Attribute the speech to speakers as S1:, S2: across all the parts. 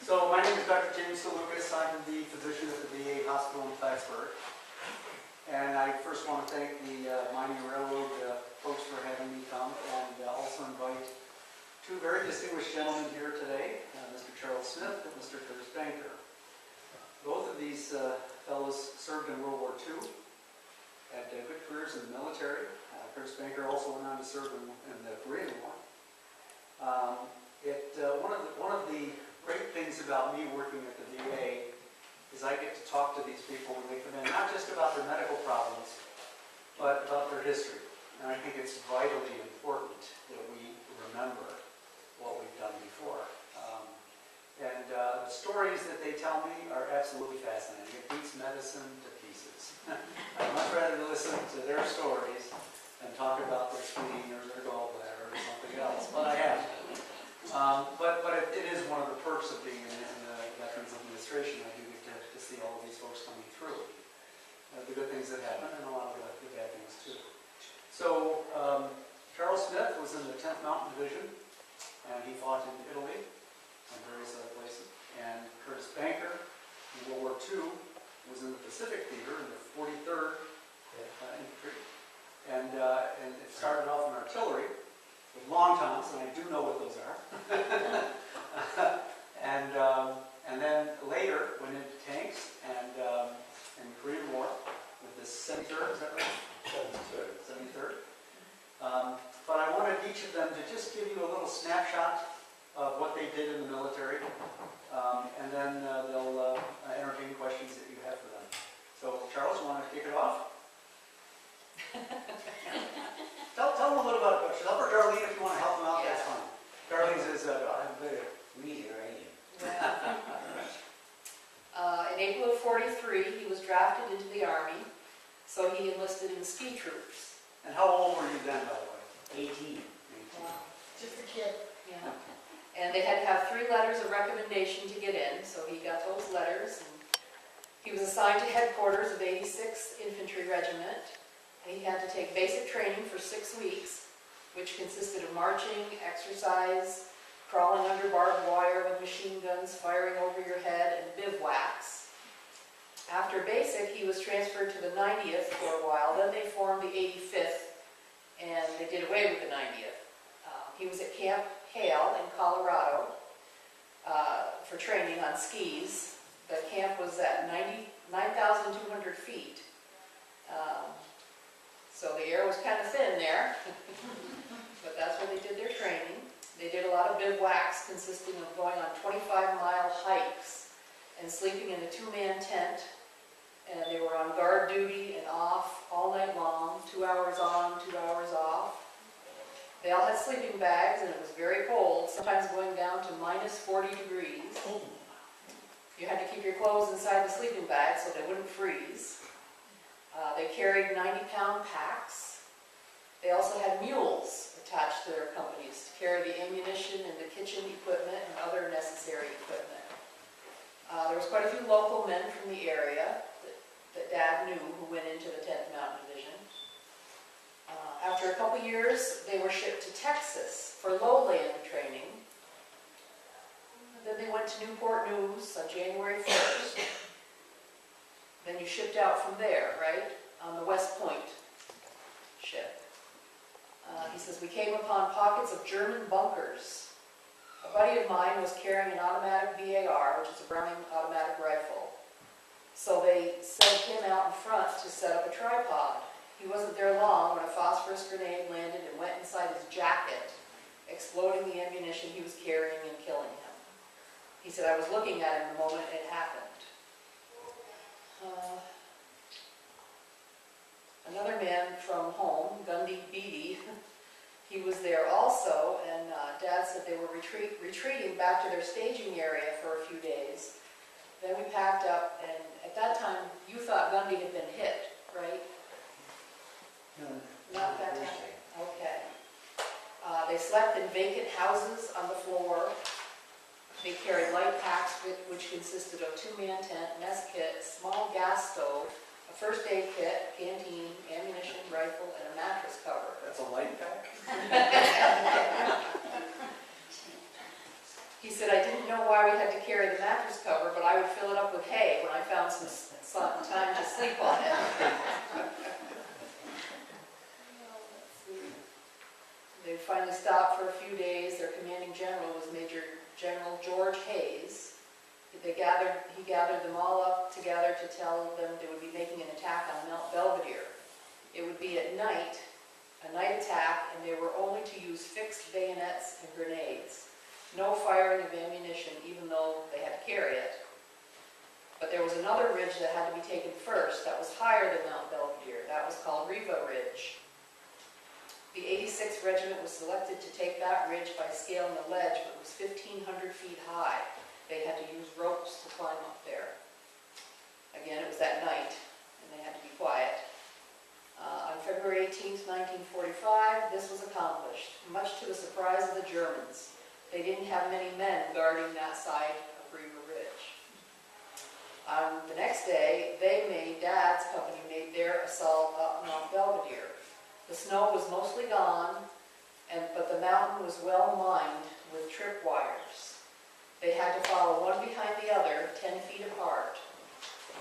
S1: So my name is Dr. James Lucas. I'm the physician at the WWII Hospital in Plattsburgh. And I first want to thank the Mining Railroad folks for having me come, and also invite two very distinguished gentlemen here today, Mr. Charles Smith and Mr. Curtis Banker. Both of these fellows served in World War II, had good careers in the military. Curtis Banker also went on to serve in the Korean War. One of the great things about me working at the VA is I get to talk to these people when they come in, not just about their medical problems, but about their history. And I think it's vitally important that we remember what we've done before. The stories that they tell me are absolutely fascinating. It beats medicine to pieces. I'd much rather listen to their stories than talk about their spleen or their gallbladder or something else, but I have to. But it is one of the perks of being in the Veterans Administration. I do get to see all of these folks coming through. The good things that happen and a lot of the bad things too. So Charles Smith was in the 10th Mountain Division, and he fought in Italy and various other places. And Curtis Banker in World War II was in the Pacific Theater in the 43rd Infantry. And it started off in artillery with long toms, and I do know what those are. And then later went into tanks and in the Korean War with the 73rd, is that right? 73rd. But I wanted each of them to just give you a little snapshot of what they did in the military, and then they'll entertain questions that you have for them. So, Charles, you want to kick it off? Tell them a little about it. Help or Darlene, if you want to help them out, that's fine. Darlene's is
S2: I'm better reading, right?
S3: In April of '43, he was drafted into the Army, so he enlisted in the ski troops.
S1: And how old were you then, by the way?
S2: 18.
S3: Wow.
S4: Just a kid.
S3: Yeah. And they had to have 3 letters of recommendation to get in, so he got those letters. And he was assigned to headquarters of 86th Infantry Regiment, and he had to take basic training for 6 weeks, which consisted of marching, exercise, crawling under barbed wire with machine guns firing over your head, and bivouacs. After basic, he was transferred to the 90th for a while. Then they formed the 85th, and they did away with the 90th. He was at Camp Hale in Colorado for training on skis. The camp was at 9,200 feet. So the air was kind of thin there, but that's where they did their training. They did a lot of bivouacs consisting of going on 25-mile hikes and sleeping in a 2-man tent. And they were on guard duty and off all night long, 2 hours on, 2 hours off. They all had sleeping bags, and it was very cold, sometimes going down to minus 40 degrees. You had to keep your clothes inside the sleeping bag so they wouldn't freeze. They carried 90-pound packs. They also had mules attached to their companies to carry the ammunition and the kitchen equipment and other necessary equipment. There was quite a few local men from the area that Dad knew who went into the 10th Mountain Division. After a couple years, they were shipped to Texas for lowland training. Then they went to Newport News on January 1st. Then you shipped out from there, right? On the West Point ship. He says, we came upon pockets of German bunkers. A buddy of mine was carrying an automatic BAR, which is a Browning automatic rifle. So they sent him out in front to set up a tripod. He wasn't there long when a phosphorus grenade landed and went inside his jacket, exploding the ammunition he was carrying and killing him. He said, I was looking at him the moment it happened. Another man from home, Gundy Beatty, he was there also, and Dad said they were retreating back to their staging area for a few days. Then we packed up, and at that time, you thought Gundy had been hit, right?
S2: No,
S3: Not that time? Okay. They slept in vacant houses on the floor. They carried light packs, which consisted of 2-man tent, mess kit, small gas stove, a first aid kit, canteen, ammunition, rifle, and a mattress cover.
S1: That's a light pack?
S3: He said, I didn't know why we had to carry the mattress cover, but I would fill it up with hay when I found some time to sleep on it. They finally stopped for a few days. Their commanding general was Major General George Hayes. He gathered them all up together to tell them they would be making an attack on Mount Belvedere. It would be at night, a night attack, and they were only to use fixed bayonets and grenades. No firing of ammunition, even though they had to carry it. But there was another ridge that had to be taken first that was higher than Mount Belvedere. That was called Riva Ridge. The 86th Regiment was selected to take that ridge by scaling a ledge, but it was 1,500 feet high. They had to use ropes to climb up there. Again, it was at night, and they had to be quiet. On February 18th, 1945, this was accomplished, much to the surprise of the Germans. They didn't have many men guarding that side of Riva Ridge. The next day, Dad's company made their assault up Mount Belvedere. The snow was mostly gone, but the mountain was well mined with tripwires. They had to follow one behind the other, 10 feet apart.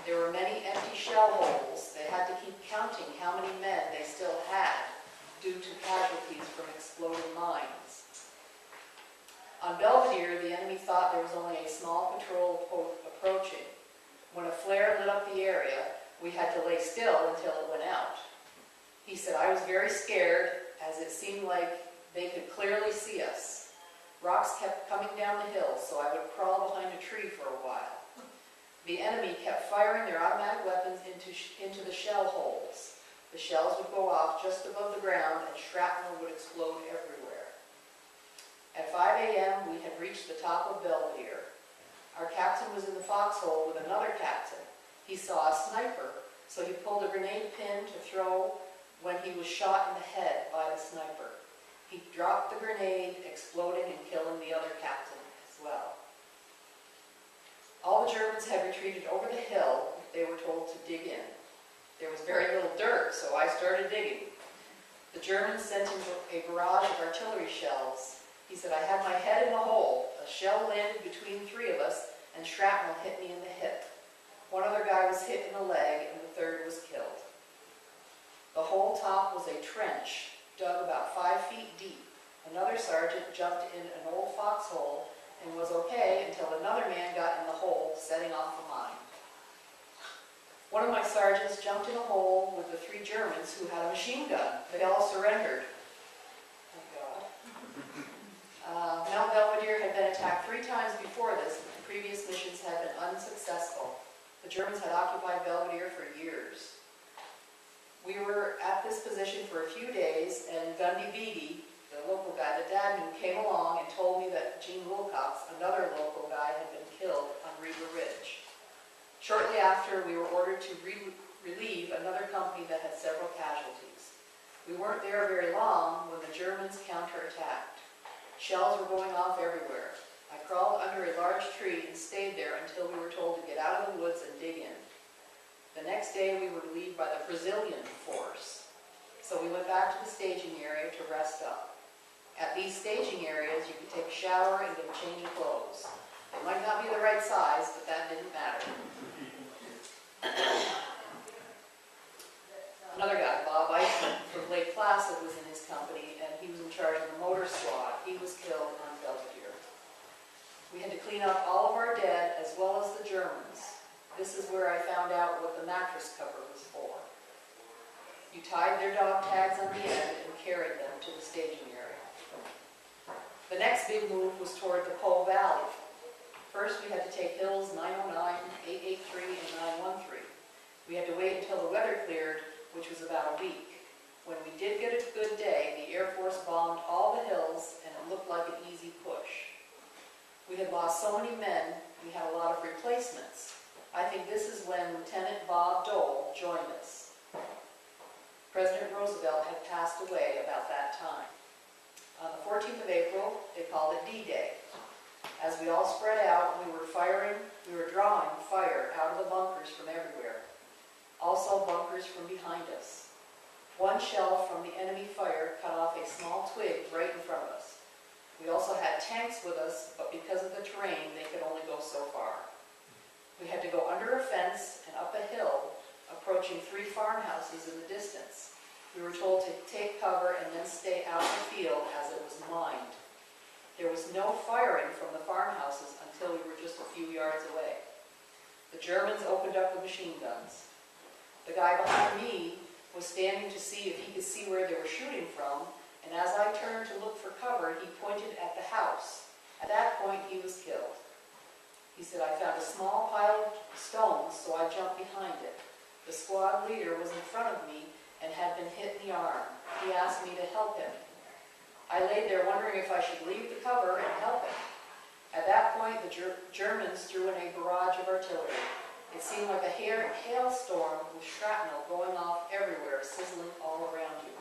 S3: There were many empty shell holes. They had to keep counting how many men they still had due to casualties from exploding mines. On Belvedere, the enemy thought there was only a small patrol approaching. When a flare lit up the area, we had to lay still until it went out. He said, I was very scared, as it seemed like they could clearly see us. Rocks kept coming down the hill, so I would crawl behind a tree for a while. The enemy kept firing their automatic weapons into the shell holes. The shells would go off just above the ground, and shrapnel would explode everywhere. At 5 a.m., we had reached the top of Belvedere. Our captain was in the foxhole with another captain. He saw a sniper, so he pulled a grenade pin to throw when he was shot in the head by the sniper. He dropped the grenade, exploding and killing the other captain as well. All the Germans had retreated over the hill. They were told to dig in. There was very little dirt, so I started digging. The Germans sent in a barrage of artillery shells. He said, I had my head in the hole. A shell landed between three of us, and shrapnel hit me in the hip. One other guy was hit in the leg, and the third was killed. The whole top was a trench, dug about 5 feet deep. Another sergeant jumped in an old foxhole and was okay until another man got in the hole, setting off the mine. One of my sergeants jumped in a hole with the 3 Germans who had a machine gun. They all surrendered. Thank God. Mount Belvedere had been attacked 3 times before this, and the previous missions had been unsuccessful. The Germans had occupied Belvedere for years. We were at this position for a few days, and Gundy Beatty, the local guy that Dad knew, came along and told me that Gene Wilcox, another local guy, had been killed on Riva Ridge. Shortly after, we were ordered to relieve another company that had several casualties. We weren't there very long when the Germans counterattacked. Shells were going off everywhere. I crawled under a large tree and stayed there until we were told to get out of the woods and dig in. The next day, we were relieved by the Brazilian force. So we went back to the staging area to rest up. At these staging areas, you could take a shower and get a change of clothes. They might not be the right size, but that didn't matter. Another guy, Bob Eichmann from Lake Placid, was in his company, and he was in charge of the motor squad. He was killed on Belvedere. We had to clean up all of our dead, as well as the Germans. This is where I found out what the mattress cover was for. You tied their dog tags on the end and carried them to the staging area. The next big move was toward the Po Valley. First, we had to take hills 909, 883, and 913. We had to wait until the weather cleared, which was about a week. When we did get a good day, the Air Force bombed all the hills, and it looked like an easy push. We had lost so many men, we had a lot of replacements. I think this is when Lieutenant Bob Dole joined us. President Roosevelt had passed away about that time. On the 14th of April, they called it D-Day. As we all spread out, we were drawing fire out of the bunkers from everywhere. Also bunkers from behind us. One shell from the enemy fire cut off a small twig right in front of us. We also had tanks with us, but because of the terrain, they could only go so far. We had to go under a fence and up a hill, approaching 3 farmhouses in the distance. We were told to take cover and then stay out in the field as it was mined. There was no firing from the farmhouses until we were just a few yards away. The Germans opened up with machine guns. The guy behind me was standing to see if he could see where they were shooting from, and as I turned to look for cover, he pointed at the house. At that point, he was killed. He said, I found a small pile of stones, so I jumped behind it. The squad leader was in front of me and had been hit in the arm. He asked me to help him. I laid there wondering if I should leave the cover and help him. At that point, the Germans threw in a barrage of artillery. It seemed like a hailstorm with shrapnel going off everywhere, sizzling all around you.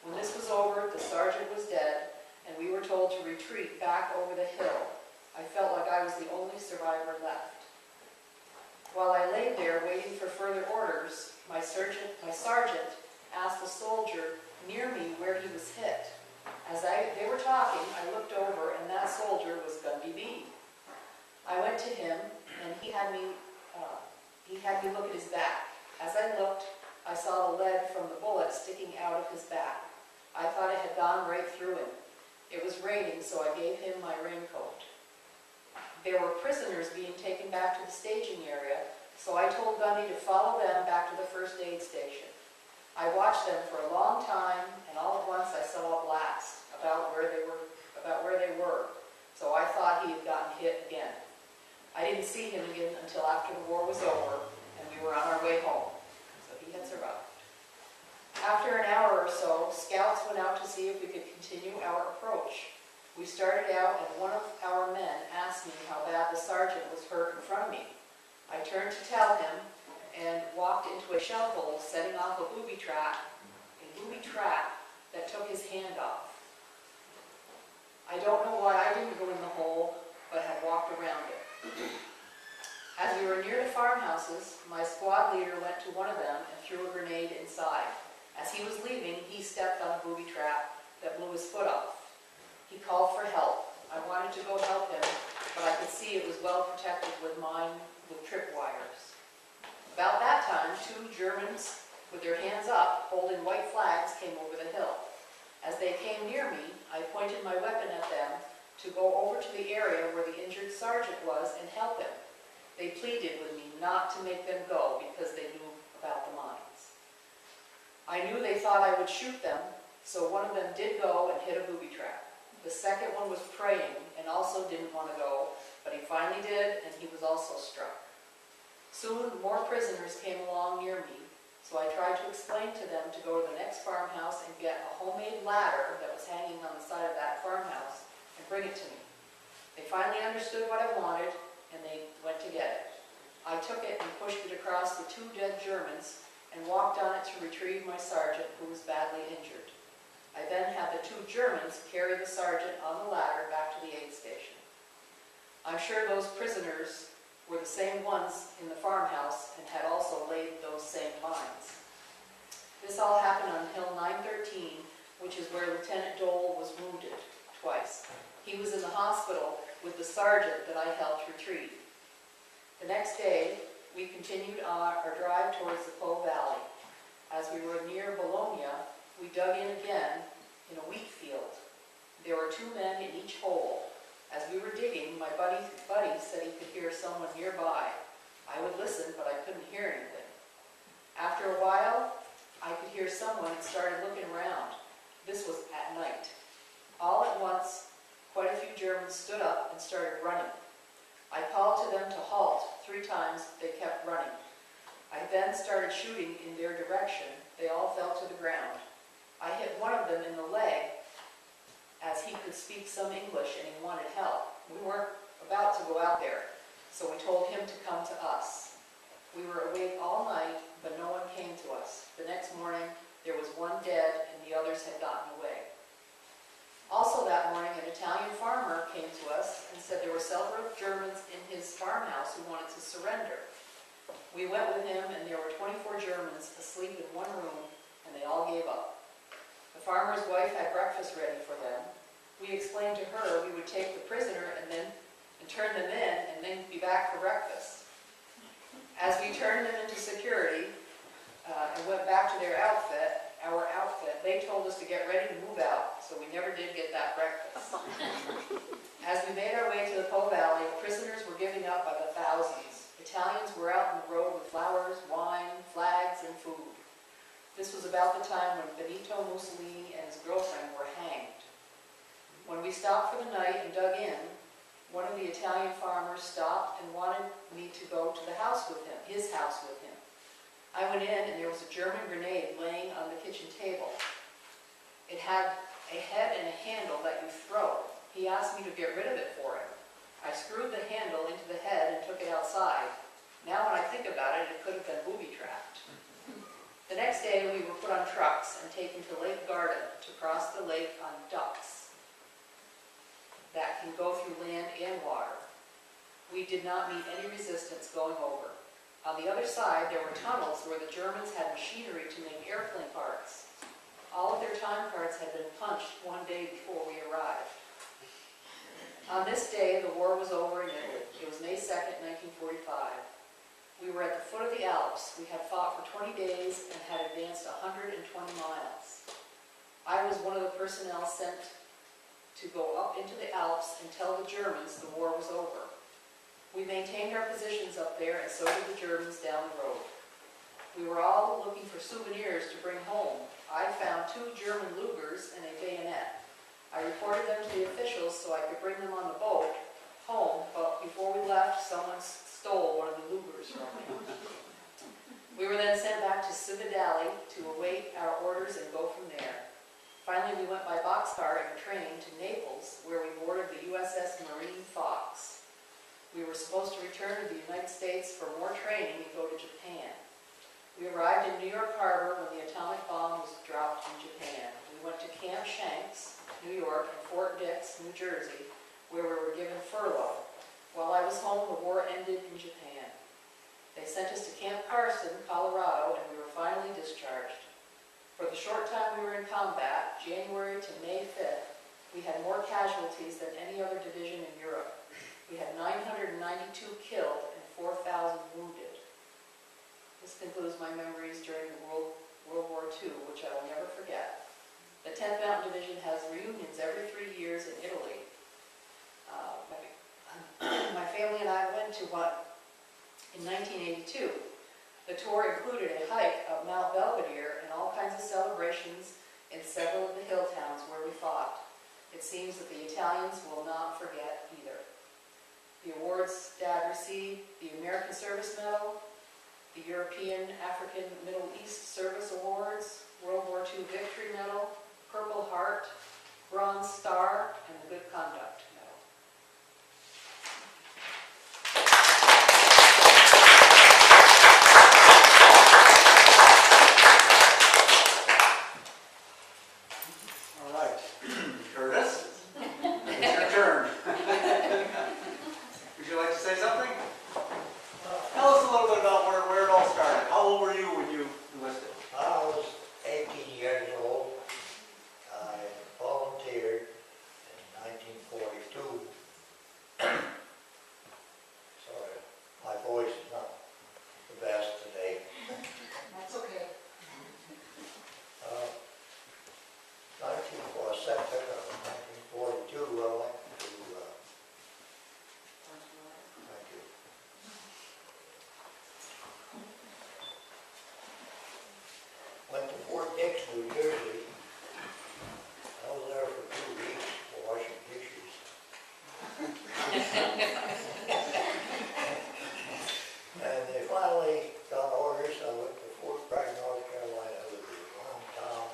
S3: When this was over, the sergeant was dead, and we were told to retreat back over the hill. I felt like I was the only survivor left. While I lay there waiting for further orders, my sergeant asked a soldier near me where he was hit. As they were talking, I looked over, and that soldier was Gundy B. I went to him, and he had me look at his back. As I looked, I saw the lead from the bullet sticking out of his back. I thought it had gone right through him. It was raining, so I gave him my raincoat. There were prisoners being taken back to the staging area, so I told Gundy to follow them back to the first aid station. I watched them for a long time, and all at once I saw a blast about where they were. So I thought he had gotten hit again. I didn't see him again until after the war was over, and we were on our way home. So he had survived. After an hour or so, scouts went out to see if we could continue our approach. We started out, and one of our men asked me how bad the sergeant was hurt in front of me. I turned to tell him and walked into a shell hole, setting off a booby trap that took his hand off. I don't know why I didn't go in the hole, but had walked around it. As we were near the farmhouses, my squad leader went to one of them and threw a grenade inside. As he was leaving, he stepped on a booby trap that blew his foot off. He called for help. I wanted to go help him, but I could see it was well protected with tripwires. About that time, 2 Germans with their hands up, holding white flags, came over the hill. As they came near me, I pointed my weapon at them to go over to the area where the injured sergeant was and help him. They pleaded with me not to make them go because they knew about the mines. I knew they thought I would shoot them, so one of them did go and hit a booby trap. The second one was praying and also didn't want to go, but he finally did, and he was also struck. Soon, more prisoners came along near me, so I tried to explain to them to go to the next farmhouse and get a homemade ladder that was hanging on the side of that farmhouse and bring it to me. They finally understood what I wanted, and they went to get it. I took it and pushed it across the 2 dead Germans and walked on it to retrieve my sergeant, who was badly injured. I then had the 2 Germans carry the sergeant on the ladder back to the aid station. I'm sure those prisoners were the same ones in the farmhouse and had also laid those same mines. This all happened on Hill 913, which is where Lieutenant Dole was wounded twice. He was in the hospital with the sergeant that I helped retrieve. The next day, we continued our drive towards the Po Valley. As we were near Bologna, we dug in again in a wheat field. There were 2 men in each hole. As we were digging, my buddy said he could hear someone nearby. I would listen, but I couldn't hear anything. After a while, I could hear someone and started looking around. This was at night. All at once, quite a few Germans stood up and started running. I called to them to halt 3 times, they kept running. I then started shooting in their direction. They all fell to the ground. I hit one of them in the leg as he could speak some English and he wanted help. We weren't about to go out there, so we told him to come to us. We were awake all night, but no one came to us. The next morning, there was 1 dead and the others had gotten away. Also that morning, an Italian farmer came to us and said there were several Germans in his farmhouse who wanted to surrender. We went with him, and there were 24 Germans asleep in one room, and they all gave up. The farmer's wife had breakfast ready for them. We explained to her we would take the prisoner and turn them in and then be back for breakfast. As we turned them into security and went back to our outfit, they told us to get ready to move out, so we never did get that breakfast. As we made our way to the Po Valley, prisoners were giving up by the thousands. Italians were out on the road with flowers, wine, flags, and food. This was about the time when Benito Mussolini and his girlfriend were hanged. When we stopped for the night and dug in, one of the Italian farmers stopped and wanted me to go to the house with him, his house with him. I went in and there was a German grenade laying on the kitchen table. It had a head and a handle that you throw. He asked me to get rid of it for him. I screwed the handle into the head and took it outside. Now when I think about it, it could have been booby-trapped. The next day we were put on trucks and taken to Lake Garda to cross the lake on ducks that can go through land and water. We did not meet any resistance going over. On the other side, there were tunnels where the Germans had machinery to make airplane parts. All of their time cards had been punched one day before we arrived. On this day, the war was over in Italy. It was May 2nd, 1945. We were at the foot of the Alps. We had fought for 20 days and had advanced 120 miles. I was one of the personnel sent to go up into the Alps and tell the Germans the war was over. We maintained our positions up there, and so did the Germans down the road. We were all looking for souvenirs to bring home. I found 2 German Lugers and a bayonet. I reported them to the officials so I could bring them on the boat home, but before we left, someone stole one of the Lugers from me. We were then sent back to Cividale to await our orders and go from there. Finally, we went by boxcar and train to Naples, where we boarded the USS Marine Fox. We were supposed to return to the United States for more training and go to Japan. We arrived in New York Harbor when the atomic bomb was dropped in Japan. We went to Camp Shanks, New York, and Fort Dix, New Jersey, where we were given furlough. While I was home, the war ended in Japan. They sent us to Camp Carson, Colorado, and we were finally discharged. For the short time we were in combat, January to May 5th, we had more casualties than any other division in Europe. We had 992 killed and 4,000 wounded. This concludes my memories during World War II, which I will never forget. The 10th Mountain Division has reunions every 3 years in Italy. My family and I went to one in 1982. The tour included a hike up Mount Belvedere and all kinds of celebrations in several of the hill towns where we fought. It seems that the Italians will not forget either. The awards Dad received: the American Service Medal, the European, African, Middle East Service Awards, World War II Victory Medal, Purple Heart, Bronze Star, and the Good Conduct Medal.
S1: All right, Curtis, it's your turn. Would you like to say something? Tell us a little bit about where it all started. How old were you when you enlisted?
S2: I was 18 years old. I volunteered in 1942. Sorry, my voice is not the best today.
S3: That's okay.
S2: 1942, I went to, thank you. Went to Fort Dix, New Jersey. I was there for 2 weeks washing dishes. And they finally got orders. I went to Fort Bragg, North Carolina, with a long-town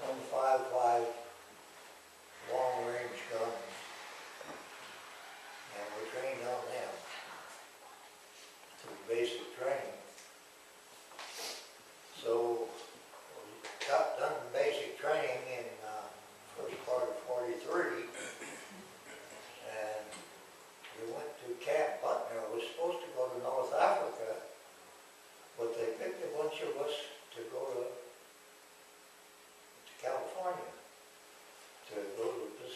S2: 155 long-range guns. And we trained on them through basic training. So we got done basic training in first part of 43, and we went to Camp Butner. We were supposed to go to North Africa, but they picked a bunch of us to go to California to go to the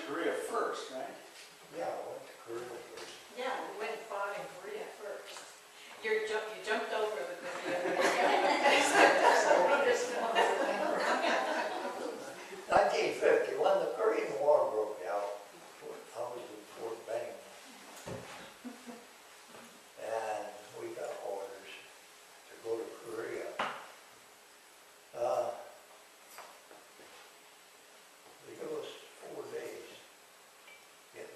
S1: Korea first, right?
S2: Yeah, I went to Korea first.
S4: Yeah, we went and fought in Korea first. You jumped over the Korea.
S2: 1950, when the Korean War broke out, I was in Fort Benning. And we got orders to go to Korea. They gave us 4 days. Get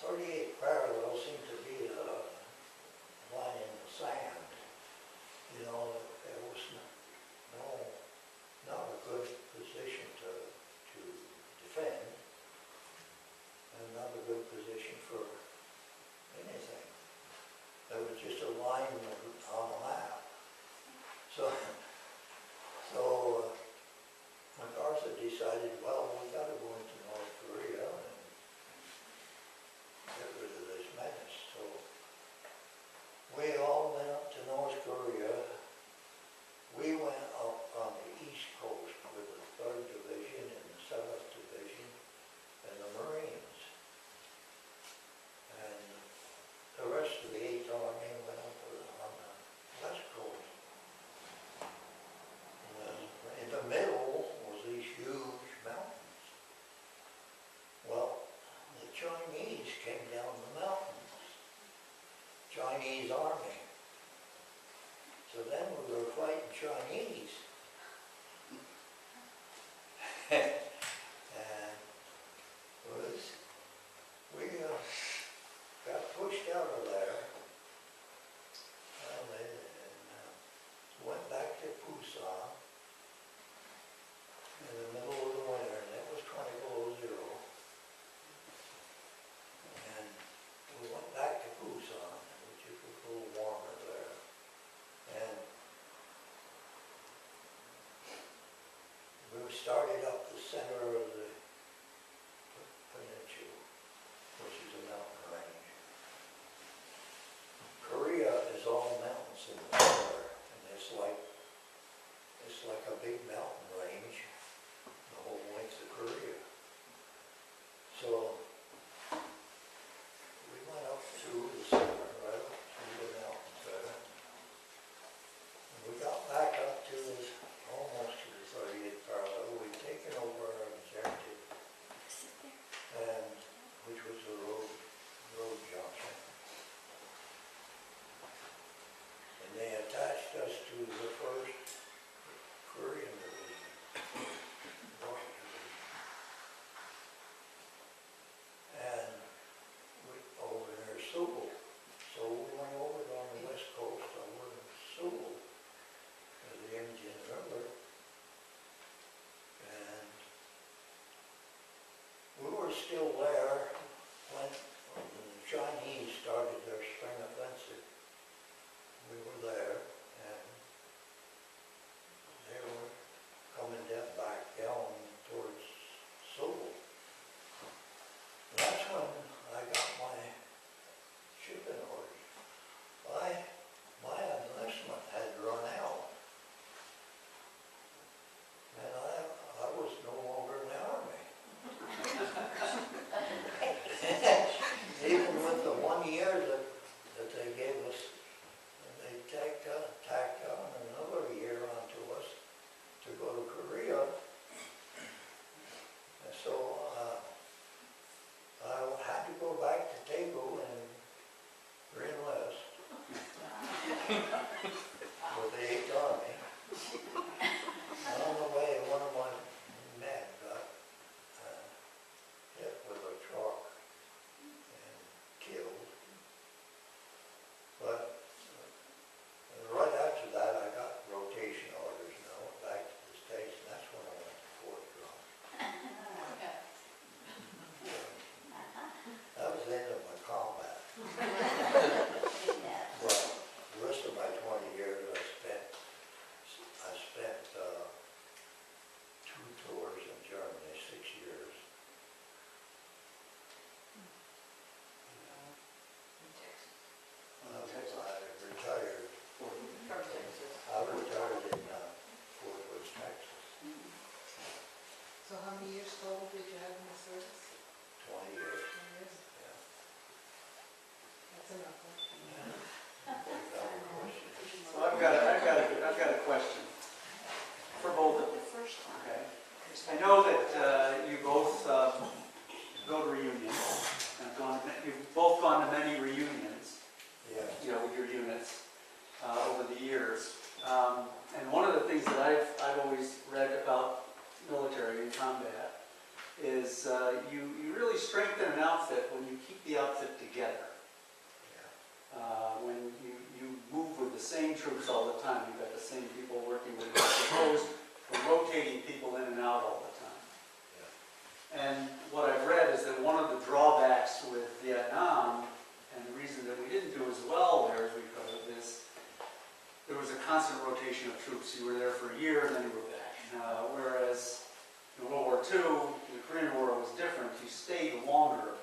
S2: 38 parallel seemed to be a line in the sand. You know, there was not a good position to defend, and not a good position for anything. There was just a line on the map. So MacArthur decided, well, we got to go into North Korea and get rid of this menace. So we all went up to North Korea. We went up on the East Coast with the 3rd Division and the 7th Division and the Marines. And the rest of the 8th Army went up on the West Coast. In the middle was these huge mountains. Well, the Chinese came down the mountains. Chinese army. So then we were fighting Chinese. And we got pushed out of there. And went back to Pusan in the middle of the winter, and it was 20 below zero. And we went back to Pusan, which is a little warmer there. And we started up the center of the peninsula, which is a mountain range. Korea is all mountains in the center, and it's like a big mountain range the whole length of Korea. So we went up through the center, right up through the mountains there. And we got back up to almost to the 38th parallel. We'd taken over our objective, and which was the road junction. And they attached us to the 1st Korean Division, North Division. And over near Seoul. So we went over on the west coast, over in Seoul, to the Indian River. And we were still there when the Chinese started their spring offensive. We were there, and they were coming back down towards Seoul. And that's when I got my shipping orders. My enlistment had run out, and I was no longer in the army. Even with the 1 year that they gave us, they tacked on another year onto us to go to Korea. And so I had to go back to Daegu and re-enlist with the 8th Army. And on the way, one of my men got hit with a truck and killed. But right after that, I got rotation orders, and I went back to the States, and that's when I went to Fort Drum. That was the end of my combat. But the rest of my 20 years, I spent 2 tours in Germany, 6 years. I retired.
S3: From Texas.
S2: I retired in Fort Worth, Texas,
S4: So how many years total did you have in the service?
S2: 20 years.
S4: 10 years?
S2: Yeah.
S4: That's enough, huh?
S1: So I've got a question for both of you. Okay. I know that you both go to reunions. You've both gone to many reunions,
S2: Yeah.
S1: with your units over the years. And one of the things that I've always read about military and combat is you really strengthen an outfit when you keep the outfit together. When you move with the same troops all the time, you've got the same people working with you, as opposed to rotating people in and out all the time. And what I've read is that one of the drawbacks with Vietnam, and the reason that we didn't do as well there is because of this, there was a constant rotation of troops. You were there for a year and then you were back. Whereas in World War II, the Korean War was different. You stayed longer.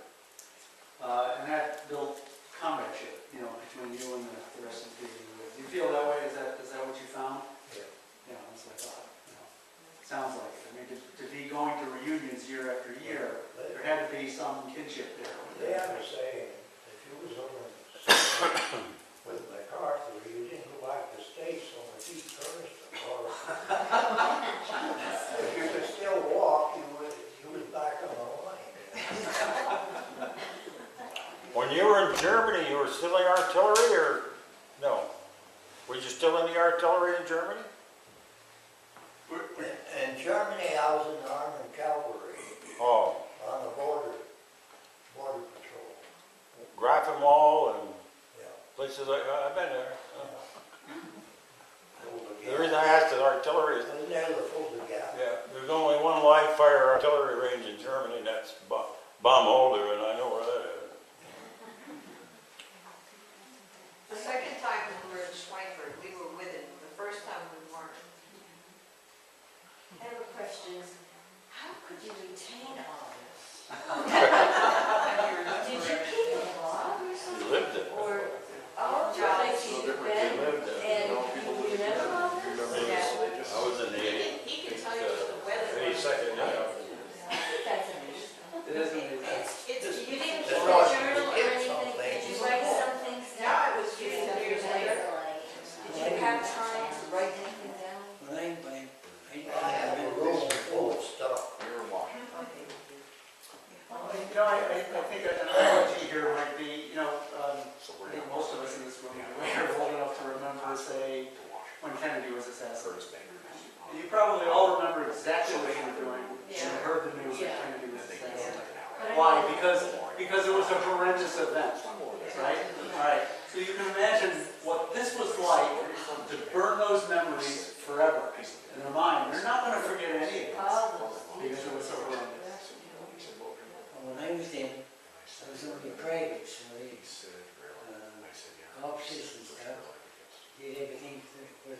S1: And that built comradeship, between you and the rest of the people you with. Do you feel that way? Is that what you found?
S2: Yeah.
S1: Yeah, that's what I thought. Sounds like it. I mean, to be going to reunions year after year, there had to be some kinship there.
S2: They have a saying, if you was over with MacArthur, you didn't go back to the States on the feet first, or if you could still walk, you was back on the line.
S5: When you were in Germany, you were still in artillery, or no? Were you still in the artillery in Germany?
S2: In Germany, I was in the Army Cavalry
S5: Oh,
S2: on the border patrol.
S5: Grafenwald and
S2: Yeah.
S5: places like that. I've been there.
S2: Yeah.
S5: The reason I asked is artillery is,
S2: I was near the Fulda Gap.
S5: yeah, there's only one live fire artillery range in Germany, and that's Baumholder, and I know where that is.
S4: The second time we were in Schweinfurt, we were with it. The first time we weren't.
S6: I have a question. How could you retain all this? Did you keep a blog or
S5: You
S6: something?
S5: lived it.
S6: Or all the places you've been
S5: You lived it.
S6: and you remember all this?
S5: I was in the
S4: He can tell you what the weather was.
S5: 82nd, yeah.
S6: I think that's amazing.
S1: It is amazing.
S4: It's,
S6: You didn't keep
S2: There's
S6: a
S2: always
S6: journal or
S2: kids
S6: anything?
S2: something.
S6: Did you write some things
S4: now
S6: down?
S4: it was 50 years later.
S6: Did you have time to write anything down?
S2: I have a room full of stuff.
S1: I think an analogy here might be, I think most of us in this room are old enough to remember, say, when Kennedy was assassinated. And you probably all remember exactly what you were doing when you heard the news that Kennedy was assassinated. Why? Because it was a horrendous event, right? All right. So you can imagine what this was like to burn those memories forever in their mind. They're not going to forget any of this because it was so horrendous.
S7: When I was in, I was only private, so officers and stuff did everything that was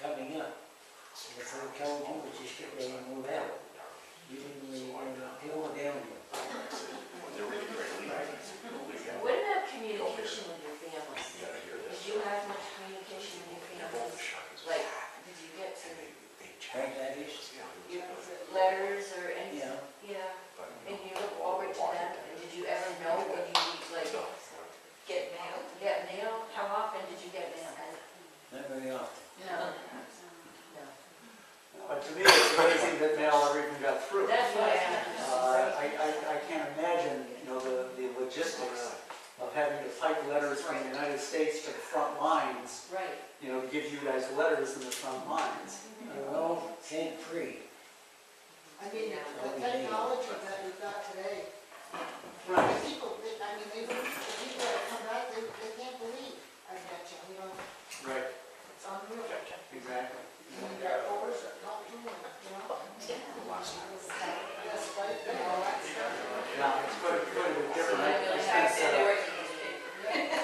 S7: coming up. And if they told you, but just get ready and move out. You didn't really go down there.
S6: What about communication with your family? Did you have much communication with your family? Like, did you get to
S7: Right, that is,
S6: letters or anything?
S7: yeah.
S6: Yeah. And you look forward to them? And did you ever know when you, like,
S4: Get mail.
S6: get mail? How often did you get mail?
S7: Not very often.
S6: No.
S1: But to me, it's amazing that mail ever even got through.
S6: That's what I asked.
S1: I can't imagine, the logistics of having to type letters from the United States to the front lines,
S6: Right.
S1: to give you guys letters in the front lines.
S7: They're all sent free.
S8: I mean, the technology that we've got today,
S1: Right.
S8: people, the people that come back, they can't believe I met you,
S1: Right,
S8: it's unreal.
S1: exactly.
S8: And you got photos that talk to them, Yes, right, and all that stuff.
S1: Yeah, it's quite a bit different.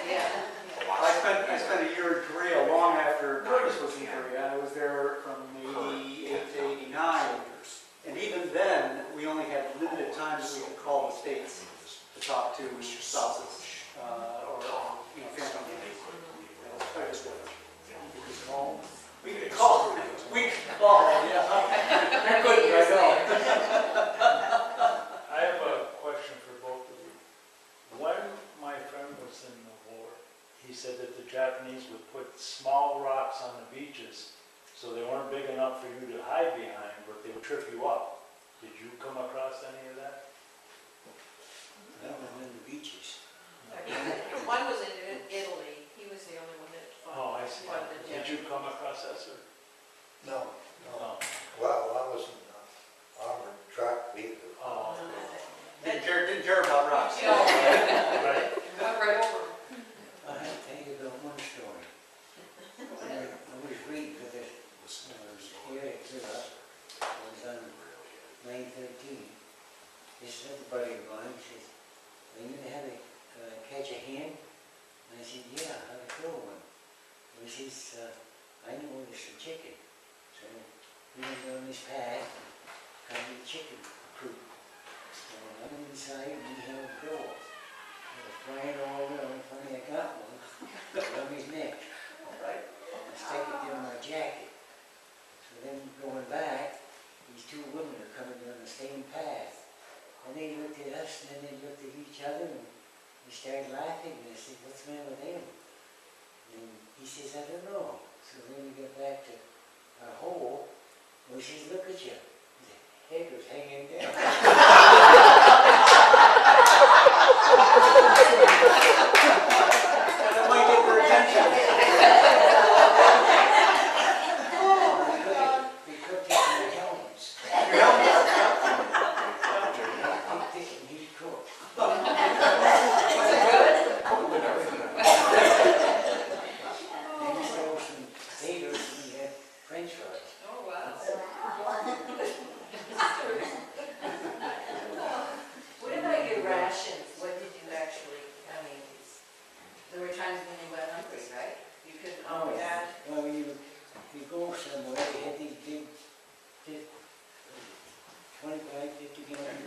S6: Yeah.
S1: I spent a year in Korea long after Curtis was in Korea. I was there from 88 to 89. And even then, we only had limited times we could call the States to talk to spouses or family members. Quite a bit. We could call. Yeah. You're good, I know.
S9: I have a question for both of you. When my friend was in the war, he said that the Japanese would put small rocks on the beaches so they weren't big enough for you to hide behind, but they would trip you up. Did you come across any of that?
S7: That was in the beaches.
S4: One was in Italy. He was the only one that.
S9: Oh, I see.
S4: funded, yeah.
S9: Did you come across that, sir?
S2: No.
S9: No.
S2: Well, I was in armored truck vehicle.
S9: Oh,
S7: catch a hen? And I said, yeah, I'll throw one. He says, I know there's some chicken. So we went down this path, found the chicken coop. And I'm inside and we have a crow. I was flying all around, finally I got one, around his neck.
S1: Right.
S7: I stuck it down my jacket. So then going back, these two women are coming down the same path. And they looked at us, and then they looked at each other, and we started laughing, and I said, what's the matter with them? And he says, I don't know. So then we got back to our hole, and he says, look at you. The head was hanging down.
S1: That might get their attention.
S7: We cooked it in the helmets. I'm thinking he'd cook. Then we stole some potatoes, and we had french fries.
S3: Oh, wow.
S6: What about your rations? What did you actually, I mean, there were times when you went hungry, right? You couldn't always.
S7: Yeah. Well, you go somewhere, they had these big 25, 50 gallon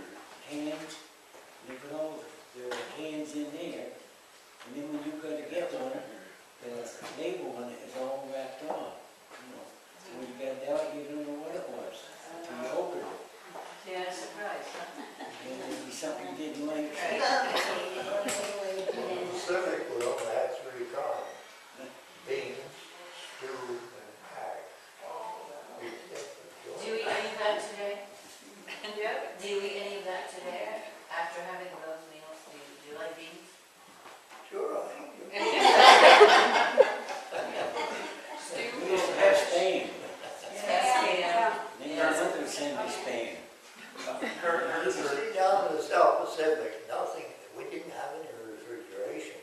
S7: cans, and they put all the cans in there, and then when you go to get one, the label on it is all wrapped on, you know. So when you got it out, you don't know what it was, until you open it.
S6: Yeah, surprise, huh?
S7: And it'd be something you didn't like.
S2: Pacific, we only had 3 cars. Beans, stew, and hack. We get the
S6: Do
S2: joint.
S6: you eat any of that today?
S3: Yep.
S6: Do you eat any of that today? After having those meals, do you like beans?
S2: Sure, I think you.
S7: We used to have Spain,
S6: Yeah.
S7: then your mother sent me Spain.
S2: You see, down in the South Pacific, nothing, we didn't have any refrigeration.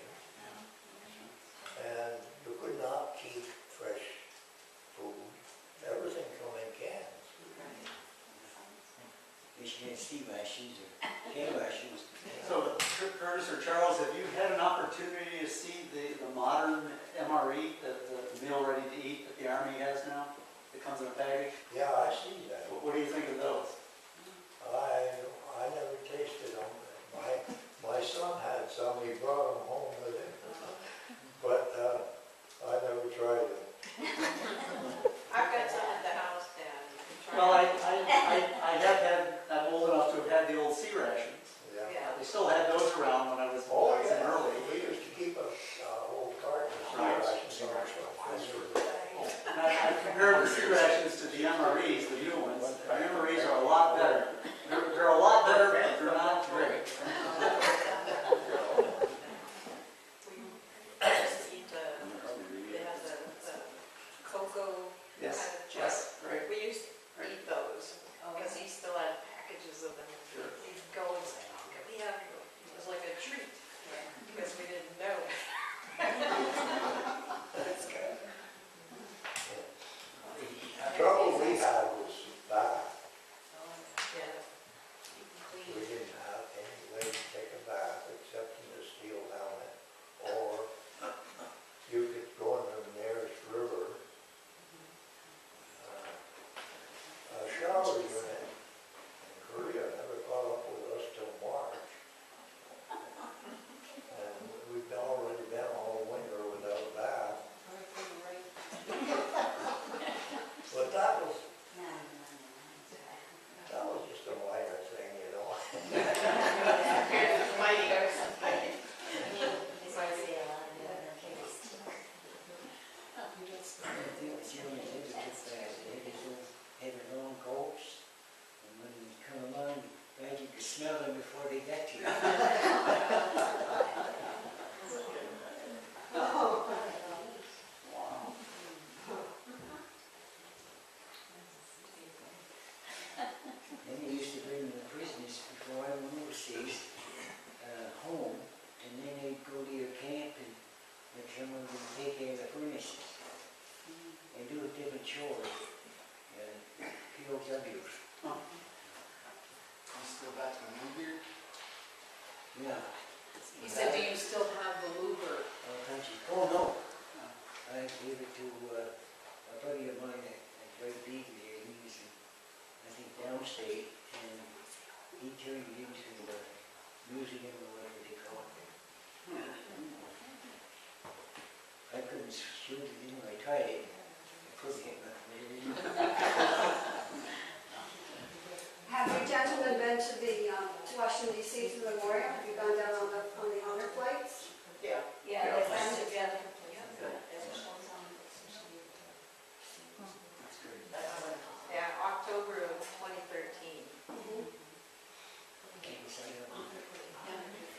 S2: And you could not keep fresh food. Everything come in cans.
S7: They should have sea rations or can rations.
S1: So Curtis or Charles, have you had an opportunity to see the modern MRE, the meal ready to eat that the Army has now? It comes in a package?
S2: Yeah, I see that.
S1: What do you think of those?
S2: I never tasted them. My son had some, he brought them home with him. But I never tried it.
S4: I've got some at the house, Dad. You can try
S1: Well,
S4: it.
S1: I have had, I'm old enough to have had the old sea rations.
S2: Yeah.
S4: Yeah.
S1: They still had those around when I was
S2: Oh,
S1: in
S2: yeah.
S1: early.
S2: We used to keep a whole carton of
S1: Right.
S2: rations in our freezer.
S1: And I compared the sea rations to the MREs, the new ones. The MREs are a lot better. They're a lot better, but they're not great.
S4: We just eat they have the cocoa
S1: Yes,
S4: kind of
S1: yes,
S4: chocolate.
S1: right.
S4: We used to eat those, because he still had packages of them.
S1: Sure.
S4: He'd go and say, oh, can we have, it was like a treat, because we didn't know. That's good.
S1: I
S7: shoot it, you know, I tried it. I couldn't hit nothing.
S10: Have you gentlemen been to the Washington DC to the memorial? Have you gone down on the honor flights?
S4: Yeah.
S3: Yeah, they went together.
S4: Yeah, October of 2013.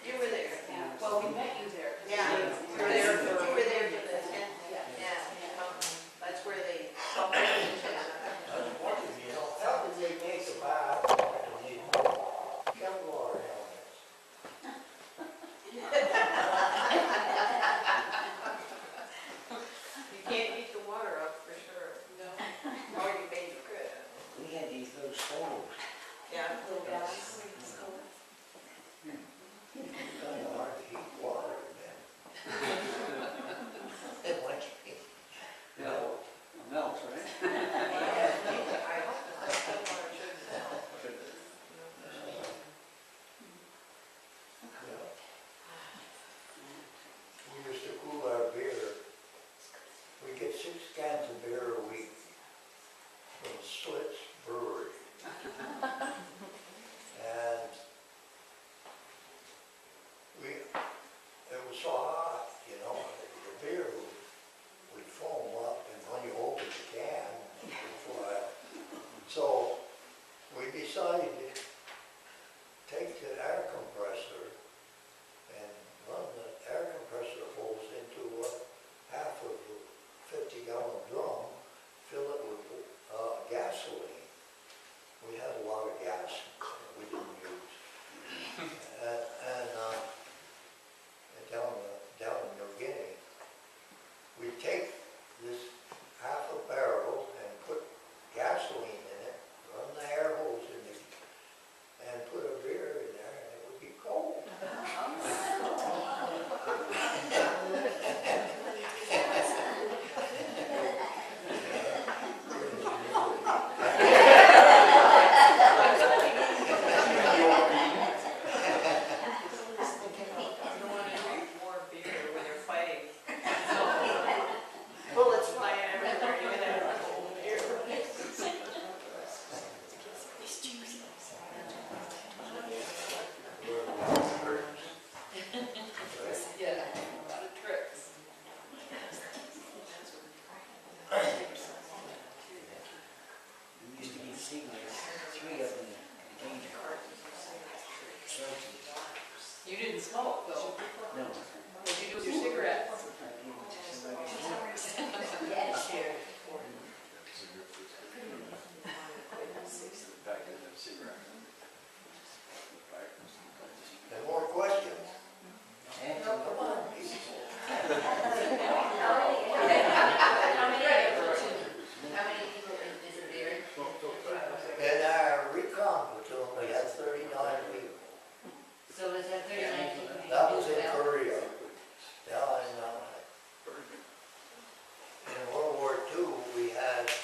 S4: You were there.
S3: Well, we met you there. 'cause
S4: Yeah.
S3: we were there for.
S4: You were there for the 10th. Yeah. That's where they.
S2: I was wondering, you know, how did they make a bath and they Kevlar helmets?
S4: You can't heat the water up for sure.
S3: No.
S4: Or you maybe could.
S7: We had these little stoves.
S4: Yeah.
S3: Little guys.
S2: Kind of hard to heat water in them. And once you
S1: Yeah, melts, right?
S4: I hope the hot water should.
S2: We used to cool our beer. We get 6 cans of beer a week from Slits Brewery. And it was so hot, you know, the beer would foam up, and when you open the can, it would fly up. So we decided to take the air compressor and run the air compressor hose into half of a 50-gallon drum, fill it with gasoline. We had a lot of gas we didn't use. And down in New Guinea, we take this half a barrel and put gasoline in it, run the air hose in it, and put a beer in there, and it would be cold.
S4: You don't want to drink warm beer when you're fighting. Bullets flying everywhere, you gotta have cold beer.
S3: Yeah, a lot of tricks.
S7: We used to get cigarettes, 3 of them, in the churches.
S3: You didn't smoke though.
S7: No.
S3: What'd you do with your cigarettes?
S7: I gave it to somebody else.
S2: And more questions?
S7: And
S3: No, come on.
S6: How many people is it there?
S2: In our recon platoon, we had 39 people.
S6: So is that 39 people?
S2: That was in Korea. Yeah, in World War II, we had, let's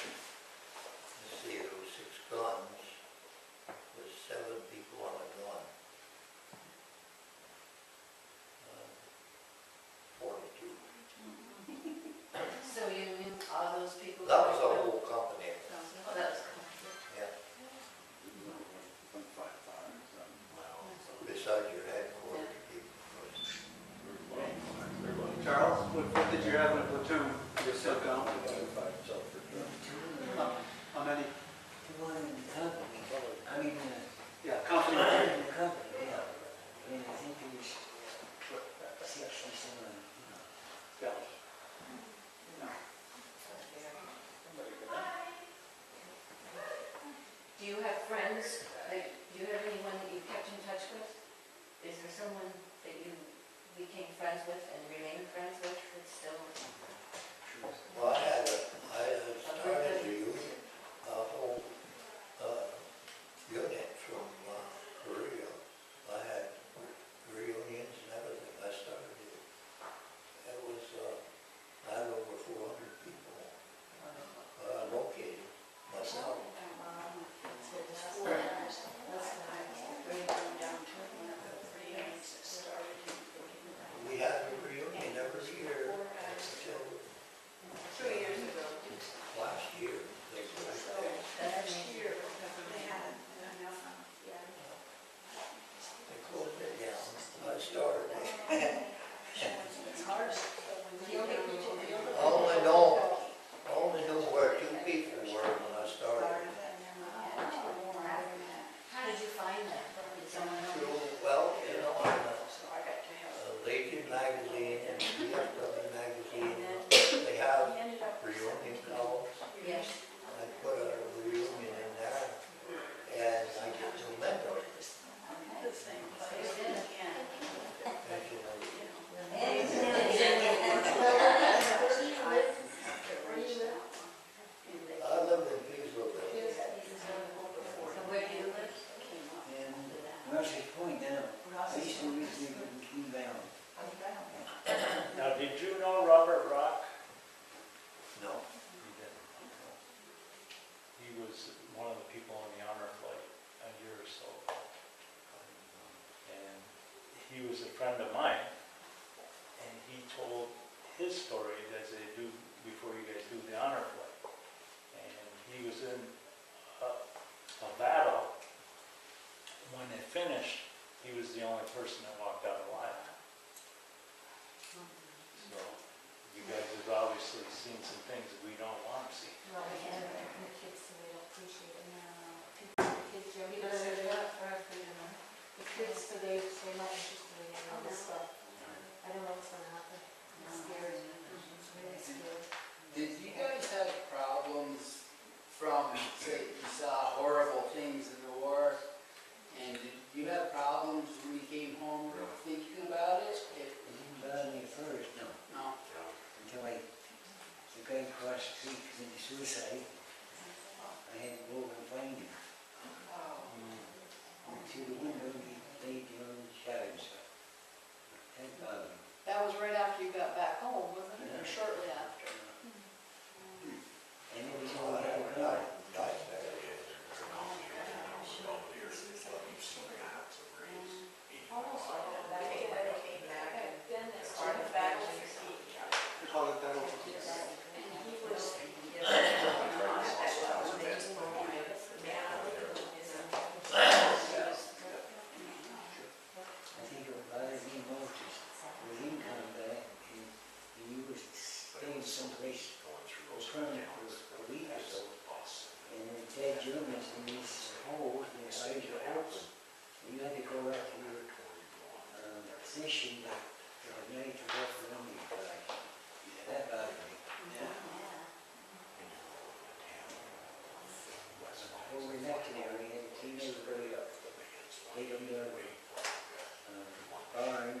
S2: see, there were 6 guns, with 7 people on a gun. 42.
S6: So you knew all those people?
S2: That was our whole company,
S6: Oh, that was cool.
S2: yeah. Besides your headquarters people.
S1: Charles, what did you have in a platoon? You still go? How many?
S7: the one in the company, I mean,
S1: Yeah, company.
S7: in the company, yeah. And I think there was 60 some.
S1: Yeah.
S6: Do you have friends, like, do you have anyone that you've kept in touch with? Is there someone that you became friends with and remain friends with that's still?
S2: Well, I had started a whole unit from Korea. I had reunions and everything. I started it. It was, I had over 400 people located myself. We had a reunion every year until Only know where two people were when I started.
S6: How did you find that? Did someone know?
S2: Through, well, you know, on Legion magazine and WWII magazine, they have reunion columns.
S6: Yes.
S2: I put a reunion in there, and I get new mentors. As you know. I lived in Peaceville.
S6: So where do you live?
S7: And Mercer's Point now, I used to live in King Valley.
S9: Now, did you know Robert Rock?
S2: No.
S9: He was one of the people on the honor flight a year or so ago. And he was a friend of mine, and he told his story as they do before you guys do the honor flight. And he was in a battle. When they finished, he was the only person that walked out alive. So you guys have obviously seen some things that we don't want to see.
S6: Well, we have the kids, so they don't appreciate it now. The kids, the kids today, they're not interested in any of this stuff. I don't know what's gonna happen. It's scary. It's really scary.
S11: Did you guys have problems from, say, you saw horrible things in the war, and did you have problems when you came home thinking about it?
S7: About me first, no.
S11: No?
S7: Until the guy across the street committed suicide, I had to go over and find him. Went through the window, he laid there and shot himself. That bothered me.
S3: That was right after you got back home, wasn't it? Or shortly after?
S7: And it was all I had to go.
S3: Almost like that.
S4: They came back and
S3: Then it's
S4: started back with your feet.
S1: We call it battle for peace.
S3: And he was,
S7: I think it bothered me most is with him coming back and he was staying someplace permanent for a week or so. And then dead Germans in these holes, and their eyes are open. And you had to go out to your position for the night to go for them to die. That bothered me. Over in that area, and clean everybody up. Take them to the barn and